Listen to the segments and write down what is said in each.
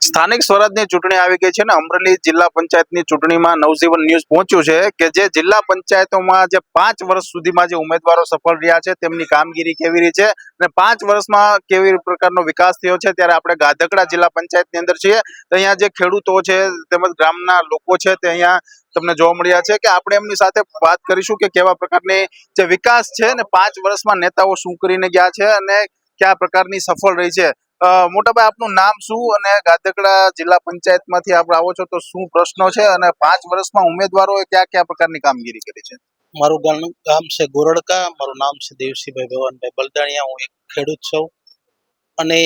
સ્થાનિક સ્વરાજની ચૂંટણી આવી ગઈ છે ને અમરેલી જિલ્લા પંચાયતની ચૂંટણીમાં નવજીવન ન્યૂઝ પહોંચ્યું છે કે જે જિલ્લા પંચાયતોમાં જે 5 વર્ષ સુધીમાં જે ઉમેદવારો સફળ રહ્યા છે તેમની કામગીરી કેવી રહી છે અને 5 વર્ષમાં કેવી પ્રકારનો વિકાસ થયો છે। ત્યારે આપણે ગાધકડા જિલ્લા પંચાયતની અંદર છીએ તો અહીંયા જે ખેડૂતો છે તેમજ ગામના લોકો છે તે અહીંયા તમને જોવા મળ્યા છે કે આપણે એમની સાથે વાત કરીશું કે કેવા પ્રકારની જે વિકાસ છે ને 5 વર્ષમાં નેતાઓ શું કરીને ગયા છે અને કયા પ્રકારની સફળ રહી છે। મોટાભાઈ આપનું નામ શું અને ગાધકડા જિલ્લા પંચાયતમાંથી આપ આવો છો તો શું પ્રશ્નો છે અને 5 વર્ષમાં ઉમેદવારોએ કયા કયા પ્રકારની કામગીરી કરી છે? મારું ગામ છે ગોરડકા, મારું નામ છે દેવસીભાઈ ભવનભાઈ બલદાણિયા, હું એક ખેડૂત છું અને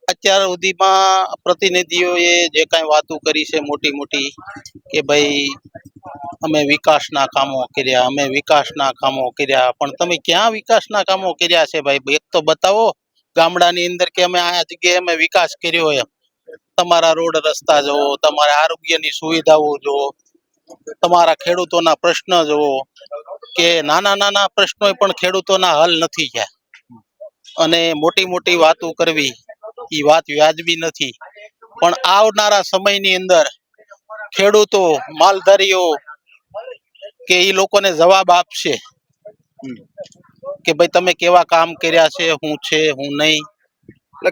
અત્યાર સુધીમાં પ્રતિનિધિઓએ જે કાંઈ વાતો કરી છે મોટી મોટી કે ભાઈ અમે વિકાસના કામો કર્યા, અમે વિકાસના કામો કર્યા, પણ તમે ક્યાં વિકાસના કામો કર્યા છે ભાઈ? એક તો બતાવો ગામડાની અંદર કે અમે આ જગ્યાએ અમે વિકાસ કર્યો એમ। તમારા રોડ રસ્તા જોવો, તમારા આરોગ્યની સુવિધાઓ જોવો, તમારા ખેડૂતોના પ્રશ્ન જોવો કે નાના નાના પ્રશ્નો પણ ખેડૂતોના હલ નથી થયા અને મોટી મોટી વાતો કરવી એ વાત વ્યાજબી નથી। પણ આવનારા સમયની અંદર ખેડૂતો માલધારીઓ કે એ લોકોને જવાબ આપશે કે ભાઈ તમે કેવા કામ કર્યા છે, હું છે હું નહીં। એટલે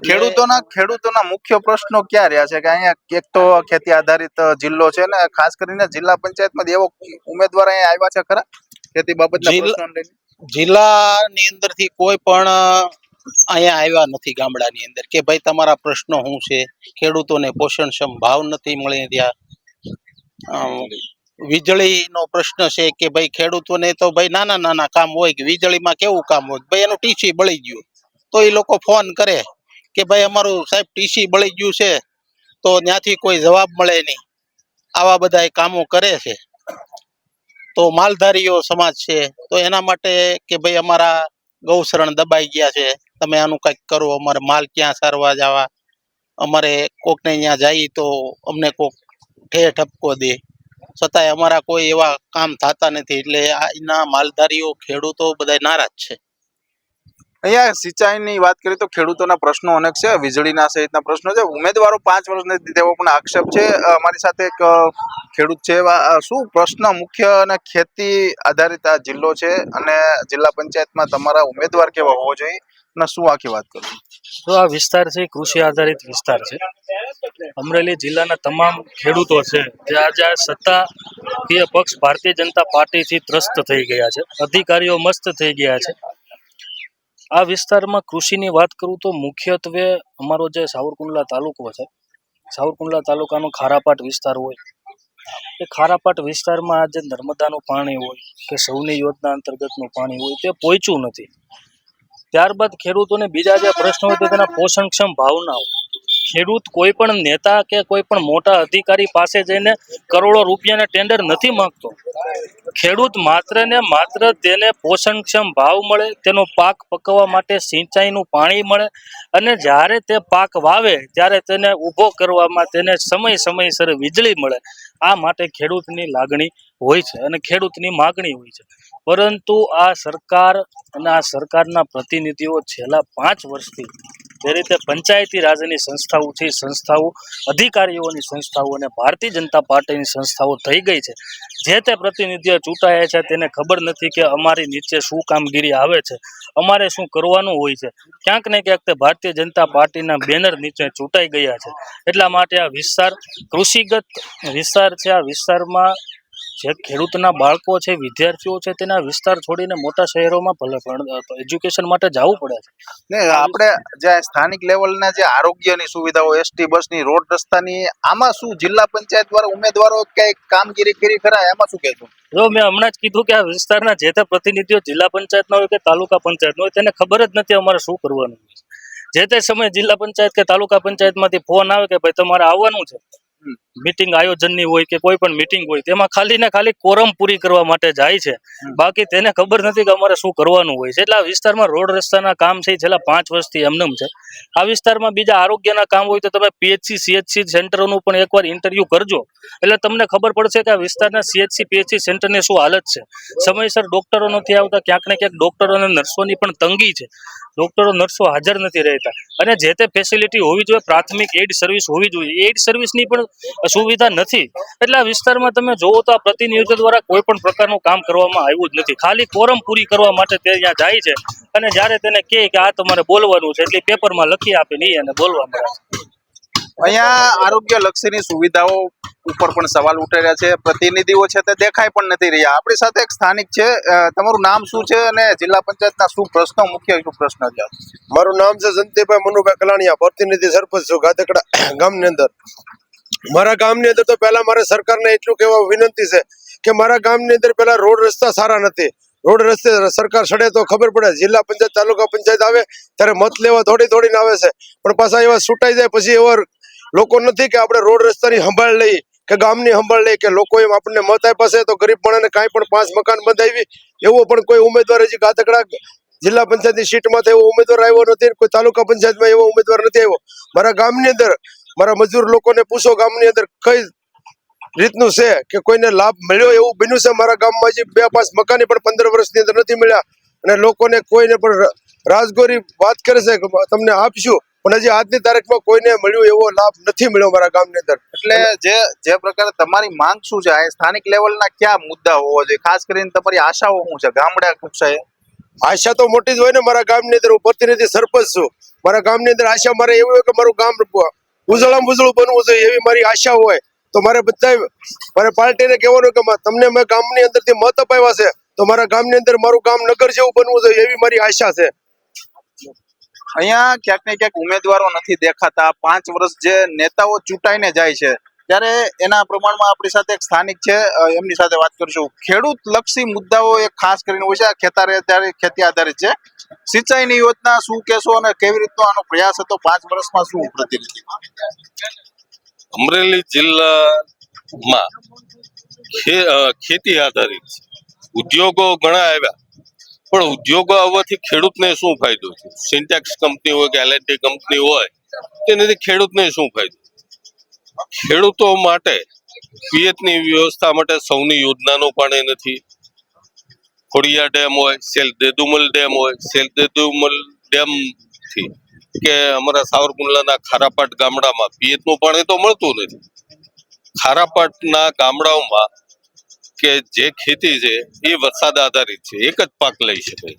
ખેડૂતોના મુખ્ય પ્રશ્નો ક્યાં રહ્યા છે કે અહીંયા એક તો ખેતી આધારિત જિલ્લો છે ને ખાસ કરીને જિલ્લા પંચાયતમાં એવો ઉમેદવાર અહીંયા આવ્યા છે ખરા ખેતી બાબતના પ્રશ્નો લઈને? જિલ્લાની અંદરથી કોઈ પણ અહીંયા આવ્યા નથી ગામડાની અંદર કે ભાઈ તમારા પ્રશ્નો શું છે। ખેડૂતોને પોષણક્ષમ ભાવ નથી મળી રહ્યા, વીજળીનો પ્રશ્ન છે કે ભાઈ ખેડૂતોને તો ભાઈ નાના નાના કામ હોય કે વીજળીમાં કેવું કામ હોય ભાઈ એનું ટીસી બળી ગયું તો એ લોકો ફોન કરે કે ભાઈ અમારું સાહેબ ટીસી બળી ગયું છે તો ત્યાંથી કોઈ જવાબ મળે નહીં, આવા બધા કામો કરે છે। તો માલધારીઓ સમાજ છે તો એના માટે કે ભાઈ અમારા ગૌશરણ દબાઈ ગયા છે, તમે આનું કંઈક કરો, અમારે માલ ક્યાં સારવા જવા, અમારે કોકને ત્યાં જઈએ તો અમને કોક ઠપકો દે, છતાંય અમારા કોઈ એવા કામ થતા નથી। એટલે આના માલધારીઓ ખેડૂતો બધા નારાજ છે। અહીંયા સિંચાઈની વાત કરીએ તો ખેડૂતોના પ્રશ્નો અનેક છે, વીજળીના સહિતના પ્રશ્નો છે, ઉમેદવારો 5 વર્ષ નથી તેવો પણ આક્ષેપ છે। અમારી સાથે એક ખેડૂત છે, શું પ્રશ્ન મુખ્ય અને ખેતી આધારિત આ જિલ્લો છે અને જિલ્લા પંચાયતમાં તમારા ઉમેદવાર કેવા હોવો જોઈએ અને શું આખી વાત કરું? તો આ વિસ્તાર છે કૃષિ આધારિત વિસ્તાર છે। અમરેલી જિલ્લાના તમામ ખેડૂતો છે જે આજે આ સત્તાકીય પક્ષ ભારતીય જનતા પાર્ટીથી ત્રસ્ત થઈ ગયા છે, અધિકારીઓ મસ્ત થઈ ગયા છે। આ વિસ્તારમાં કૃષિની વાત કરું તો મુખ્યત્વે અમારો જે સાવરકુંડલા તાલુકો છે, સાવરકુંડલા તાલુકાનો ખારાપાટ વિસ્તાર હોય, એ ખારાપાટ વિસ્તારમાં આજે નર્મદાનું પાણી હોય કે સૌની યોજના અંતર્ગતનું પાણી હોય તે પહોંચ્યું નથી। ત્યારબાદ ખેડૂતોને બીજા જે પ્રશ્નો હોય તો તેના પોષણક્ષમ ભાવના હોય। ખેડૂત કોઈ પણ નેતા કે કોઈ પણ મોટા અધિકારી પાસે જઈને કરોડો રૂપિયાના ટેન્ડર નથી માંગતો। ખેડૂત માત્ર ને માત્ર તેને પોષણક્ષમ ભાવ મળે, તેનો પાક પકવવા માટે સિંચાઈનું પાણી મળે અને જ્યારે તે પાક વાવે ત્યારે તેને ઊભો કરવામાં તેને સમયસર વીજળી મળે, આ માટે ખેડૂતની લાગણી હોય છે અને ખેડૂતની માગણી હોય છે। પરંતુ આ સરકાર અને આ સરકારના પ્રતિનિધિઓ છેલ્લા 5 વર્ષથી જે રીતે પંચાયતી રાજની સંસ્થાઓ છે, સંસ્થાઓ અધિકારીઓની સંસ્થાઓ અને ભારતીય જનતા પાર્ટીની સંસ્થાઓ થઈ ગઈ છે, જે તે પ્રતિનિધિઓ ચૂંટાયા છે તેને ખબર નથી કે અમારી નીચે શું કામગીરી આવે છે, અમારે શું કરવાનું હોય છે। ક્યાંક ને ક્યાંક તે ભારતીય જનતા પાર્ટીના બેનર નીચે ચૂંટાઈ ગયા છે। એટલા માટે આ વિસ્તાર કૃષિગત વિસ્તાર છે। આ વિસ્તારમાં જે ખેડૂતના બાળકો છે, વિદ્યાર્થીઓ છે, તેના વિસ્તાર છોડીને મોટા શહેરોમાં ભલે એજ્યુકેશન માટે જવું પડે છે ને આપણે જે સ્થાનિક લેવલના જે આરોગ્યની સુવિધાઓ, એસટી બસની, રોડ રસ્તાની, આમાં શું જિલ્લા પંચાયત દ્વારા ઉમેદવારો કઈ કામગીરી કરી ખરા? એમાં શું કહેશો? જો મેં હમણાં જ કીધું કે આ વિસ્તારના જે તે પ્રતિનિધિઓ જિલ્લા પંચાયતના હોય કે તાલુકા પંચાયતના હોય તેને ખબર જ નથી અમારે શું કરવાનું હોય। જે તે સમયે જિલ્લા પંચાયત કે તાલુકા પંચાયતમાંથી ફોન આવે કે ભાઈ તમારે આવવાનું છે, મીટિંગ આયોજનની હોય કે કોઈ પણ મીટિંગ હોય તેમાં ખાલી ને ખાલી કોરમ પૂરી કરવા માટે જાય છે. બાકી તેને ખબર નથી કે અમારે શું કરવાનું હોય છે. એટલે આ વિસ્તારમાં રોડ રસ્તાના કામ છે એ છેલ્લા 5 વર્ષથી એમનેમ છે. આ વિસ્તારમાં બીજા આરોગ્યના કામ હોય તો તમે પીએચસી સીએચસી સેન્ટરોનું પણ એકવાર ઇન્ટરવ્યુ કરજો, એટલે તમને ખબર પડશે કે આ વિસ્તારના સીએચસી પીએચસી સેન્ટરની શું હાલત છે. સમયસર ડોક્ટરો નથી આવતા, ક્યાંક ને ક્યાંક ડોક્ટરો અને નર્સોની પણ તંગી છે. ડોક્ટરો નર્સો હાજર નથી રહેતા અને જે તે ફેસિલિટી હોવી જોઈએ, પ્રાથમિક એઇડ સર્વિસ હોવી જોઈએ, એઇડ સર્વિસની પણ સુવિધા નથી. એટલે આ વિસ્તારમાં તમે જોવો તો આ પ્રતિનિધિત્વ દ્વારા કોઈ પણ પ્રકારનું કામ કરવામાં આવ્યું જ નથી. ખાલી કોરમ પૂરી કરવા માટે તે ત્યાં જાય છે અને જ્યારે તેને કહે કે આ તમારે બોલવાનું છે એટલે પેપરમાં લખી આપે નહીં અને બોલવા મળે. અહીંયા આરોગ્ય લક્ષીની સુવિધાઓ ઉપર પણ સવાલ ઉઠી રહ્યા છે. પ્રતિનિધિઓ છે તે દેખાઈ પણ નથી રહ્યા. આપણી સાથે એક સ્થાનિક છે. તમારું નામ શું છે અને જિલ્લા પંચાયતના શું પ્રશ્નો, મુખ્ય શું પ્રશ્ન છે? મારું નામ છે સંતીભાઈ મનુભાઈ કલાણીયા, પ્રતિનિધિ સરપંચ છું ગાધકડા ગામની અંદર. મારા ગામની અંદર તો પહેલા મારે સરકારને એટલું કહેવા વિનંતી છે કે મારા ગામની અંદર પહેલા રોડ રસ્તા સારા નથી. રોડ રસ્તે સરકાર સડે તો ખબર પડે. જિલ્લા પંચાયત તાલુકા પંચાયત આવે ત્યારે મત લેવા દોડીને આવે છે, પણ પાછા એવા છૂટાઈ જાય પછી એવા લોકો નથી કે આપણે રોડ રસ્તાની સંભાળ લઈએ કે ગામની સંભાળ લઈએ કે લોકો એમ આપણને મત આપ્યા છે તો ગરીબ માણસને કાંઈ પણ 5 મકાન બંધાવી એવો પણ કોઈ ઉમેદવાર હજી ગાધકડા જિલ્લા પંચાયતની સીટમાં એવો ઉમેદવાર આવ્યો નથી, કોઈ તાલુકા પંચાયતમાં એવો ઉમેદવાર નથી આવ્યો. મારા ગામની અંદર મારા મજૂર લોકોને પૂછો ગામની અંદર કઈ રીતનું છે કે કોઈને લાભ મળ્યો એવું બન્યું છે. મારા ગામમાં હજી 2-5 મકાની પણ 15 વર્ષની અંદર નથી મળ્યા અને લોકોને કોઈને પણ રાજગોરી વાત કરે છે કે તમને આપશું, પણ હજી આજની તારીખમાં કોઈને મળ્યું એવો લાભ નથી મળ્યો મારા ગામની અંદર. એટલે જે પ્રકારે તમારી માંગ શું છે, આ સ્થાનિક લેવલના કયા મુદ્દા હોવા જોઈએ, ખાસ કરીને તમારી આશાઓ શું છે ગામડા કક્ષાએ? આશા તો મોટી જ હોય ને. મારા ગામની અંદર હું પ્રતિનિધિ સરપંચ છું. મારા ગામની અંદર આશા મારે એવું હોય કે મારું ગામ ઉજળામાં ઉજળું બનવું જોઈએ એવી મારી આશા હોય. તો મારે મારે પાર્ટીને કહેવાનું કે તમને મેં ગામની અંદરથી મત અપાવ્યા છે તો મારા ગામની અંદર મારું ગામ નગર જેવું બનવું જોઈએ એવી મારી આશા છે. અહીંયા ક્યાંક ને ક્યાંક ઉમેદવારો નથી દેખાતા. 5 વર્ષ જે નેતાઓ ચૂંટાઈને જાય છે ત્યારે એના પ્રમાણમાં આપણી સાથે એક સ્થાનિક છે, એમની સાથે વાત કરીશું. ખેડૂત લક્ષી મુદ્દાઓ એક ખાસ કરીને હોય છે. ખેતી આધારિત છે. સિંચાઈની યોજના શું કહેશો અને કેવી રીતનો આનો પ્રયાસ હતો 5 વર્ષમાં, શું પ્રતિનિધિ? અમરેલી જિલ્લામાં ખેતી આધારિત ઉદ્યોગો ઘણા આવ્યા, પણ ઉદ્યોગો આવવાથી ખેડૂતને શું ફાયદો છે? સિન્ટેક્સ કંપની હોય કે એલએનટી કંપની હોય તેનાથી ખેડૂતને શું ફાયદો? ખેડૂતો માટે પિયતની વ્યવસ્થા માટે સૌની યોજનાનું પાણી નથી. ખોડિયા ડેમ હોય, સેલ દેદુમલ ડેમ હોય, સેલ દેદુમલ ડેમ થી કે અમારા સાવરકુંડલાના ખારાપાટ ગામડામાં પિયતનું પાણી તો મળતું નથી. ખારાપાટના ગામડાઓમાં કે જે ખેતી છે એ વરસાદ આધારિત છે, એક જ પાક લઈ શકાય.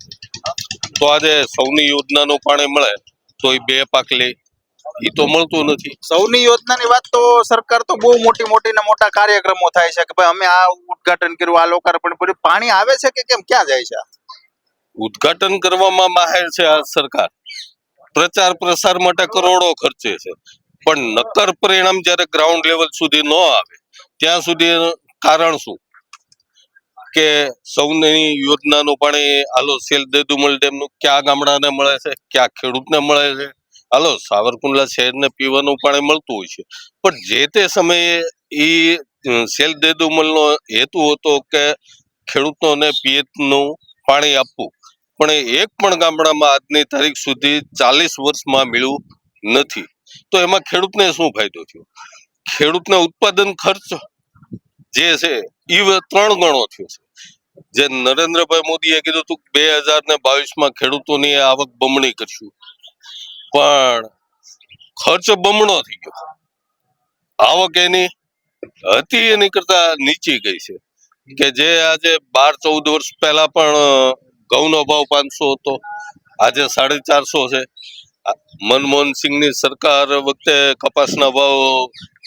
તો આજે સૌની યોજનાનું પાણી મળે તો એ 2 પાક લે, એ તો મળતું નથી. સૌની યોજનાની વાત તો સરકાર તો બહુ મોટા કાર્યક્રમો થાય છે કે ભાઈ અમે આ ઉદ્ઘાટન કર્યું, આ લોકાર્પણ કર્યું. પાણી આવે છે કે કેમ, ક્યાં જાય છે? ઉદ્ઘાટન કરવામાં માહેર છે આ સરકાર, પ્રચાર પ્રસાર માટે કરોડો ખર્ચે છે, પણ નક્કર પરિણામ જ્યારે ગ્રાઉન્ડ લેવલ સુધી ન આવે ત્યાં સુધી કારણ શું કે સૌની યોજનાનું પાણી હાલો સેલ દેદુમલ ડેમનું ક્યાં ગામડાને મળે છે, ક્યાં ખેડૂતને મળે છે? હાલો સાવરકુંડલા શહેરને પીવાનું પાણી મળતું હોય છે, પણ જે તે સમયે એ સેલ દેદુમલનો હેતુ હતો કે ખેડૂતોને પિયતનું પાણી આપવું, પણ એક પણ ગામડામાં આજની તારીખ સુધી 40 વર્ષમાં મળ્યું નથી. તો એમાં ખેડૂતને શું ફાયદો થયો? ખેડૂતને ઉત્પાદન ખર્ચ જે છે એ 3 ગણો થયો છે. જે નરેન્દ્રભાઈ મોદીએ કીધું હતું 2022માં ખેડૂતોની આવક બમણી કરશું, પણ ખર્ચ બમણો થઈ ગયો. આવક એની હતી એની કરતા નીચી ગઈ છે. કે જે આજે 12-14 વર્ષ પહેલા પણ ઘઉંનો ભાવ 500 હતો, આજે 450 છે. મનમોહન સિંહની સરકાર વખતે કપાસના ભાવ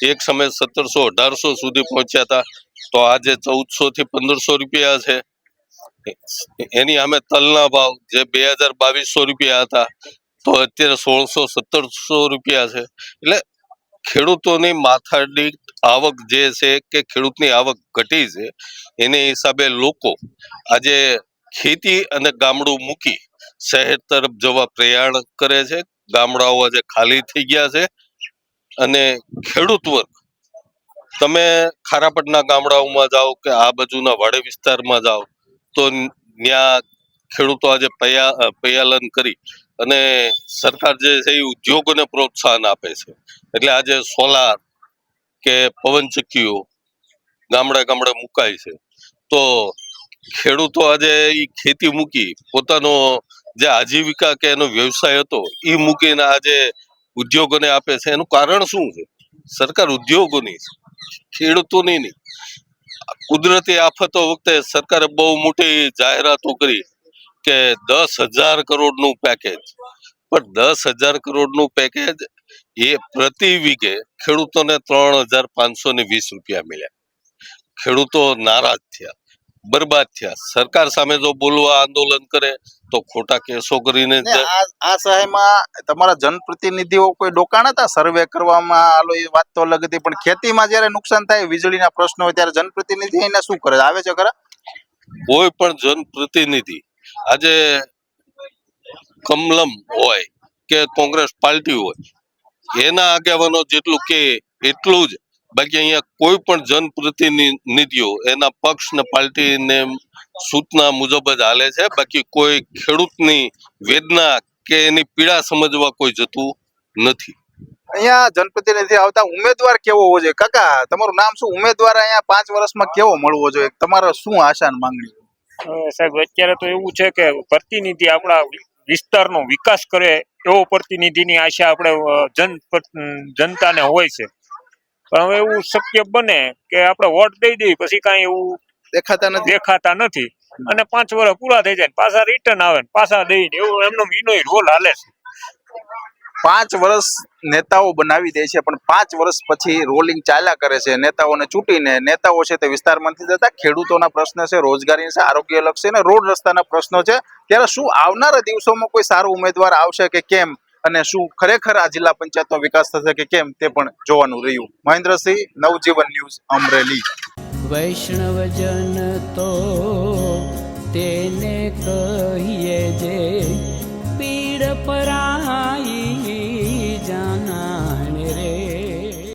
એક સમય 1700-1800 સુધી પહોંચ્યા હતા, તો આજે 1400 થી 1500 રૂપિયા છે. એની સામે તલના ભાવ જે 2200 રૂપિયા હતા તો અત્યારે 1600-1700 રૂપિયા છે. એટલે ખેડૂતોની માથાદીઠ આવક જે છે કે ખેડૂતની આવક ઘટી છે, એને હિસાબે લોકો આજે ખેતી અને ગામડું મૂકી શહેર તરફ જવા પ્રયાણ કરે છે. ગામડાઓ આજે ખાલી થઈ ગયા છે અને ખેડૂત વર્ગ તમે ખારાપટના ગામડાઓમાં જાઓ કે આ બાજુના વાડે વિસ્તારમાં જાઓ તો ત્યાં ખેડૂતો આજે પયાલન કરી અને સરકાર જે છે એ ઉદ્યોગોને પ્રોત્સાહન આપે છે. એટલે આજે સોલાર કે પવનચક્કીઓ ગામડે ગામડે મુકાય છે. તો ખેડૂતો આજે એ ખેતી મૂકી પોતાનો જે આજીવિકા કે એનો વ્યવસાય હતો એ મૂકીને આજે ઉદ્યોગોને આપે છે. એનું કારણ શું છે? સરકાર ઉદ્યોગોની છે, ખેડૂતોની નહીં. કુદરતી આફતો વખતે સરકારે બહુ મોટી જાહેરાતો કરી કે 10,000 કરોડનું પેકેજ, પણ 10,000 કરોડનું પેકેજ એ પ્રતિ વીઘે ખેડૂતોને 3,520 રૂપિયા મળ્યા. ખેડૂતો નારાજ થયા, બરબાદ થયા. સરકાર સામે જો બોલવા આંદોલન કરે તો ખોટા કેસો કરીને ને આ સહાયમાં તમારા જનપ્રતિનિધિઓ કોઈ ડોકાણ હતા સર્વે કરવામાં? હાલો એ વાત તો અલગ હતી, પણ ખેતીમાં જયારે નુકસાન થાય, વીજળીના પ્રશ્નો હોય ત્યારે જનપ્રતિનિધિ એને શું કરે? આવે છે ખરા? કોઈ પણ જનપ્રતિનિધિ આજે કમલમ હોય કે કોંગ્રેસ પાર્ટી હોય એના આગેવાનો જેટલું કે એટલું જ, બાકી અહીંયા કોઈ પણ જનપ્રતિનિધિઓ એના પક્ષ ને પાર્ટીને સૂચના મુજબ જ હાલે છે. બાકી કોઈ ખેડૂતની વેદના કે એની પીડા સમજવા કોઈ જતું નથી. અહીંયા જનપ્રતિનિધિ આવતા ઉમેદવાર કેવો હોવો જોઈએ? કાકા તમારું નામ શું? ઉમેદવાર અહીંયા 5 વર્ષમાં કેવો મળવો જોઈએ? તમારો શું આશા ને માંગણી? સાહેબ અત્યારે તો એવું છે કે પ્રતિનિધિ આપણા વિસ્તારનો વિકાસ કરે એવો પ્રતિનિધિની આશા આપણે જનતાને હોય છે. પણ હવે એવું શક્ય બને કે આપણે વોટ દઈ દઈએ પછી કાંઈ એવું દેખાતા નથી અને 5 વર્ષ પૂરા થઈ જાય પાછા રિટર્ન આવે પાછા દઈને એવું એમનો ઈનોય રોલ હાલે છે. 5 વર્ષ નેતાઓ બનાવી દે છે, પણ 5 વર્ષ પછી રોલિંગ ચાલ્યા કરે છે. નેતાઓને ચૂંટીને નેતાઓ છે તે વિસ્તારમાં નથી જતા. ખેડૂતોના પ્રશ્ન છે, રોજગારી છે, આરોગ્ય લક્ષી ને રોડ રસ્તાના પ્રશ્નો છે. ત્યારે શું આવનારા દિવસોમાં કોઈ સારો ઉમેદવાર આવશે કે કેમ, અને શું ખરેખર આ જિલ્લા પંચાયતનો વિકાસ થશે કે કેમ, તે પણ જોવાનું રહ્યું. મહેન્દ્રસિંહ, નવજીવન ન્યૂઝ, અમરેલી. વૈષ્ણવજન તો તેને કહીએ જે પીડ પરાય.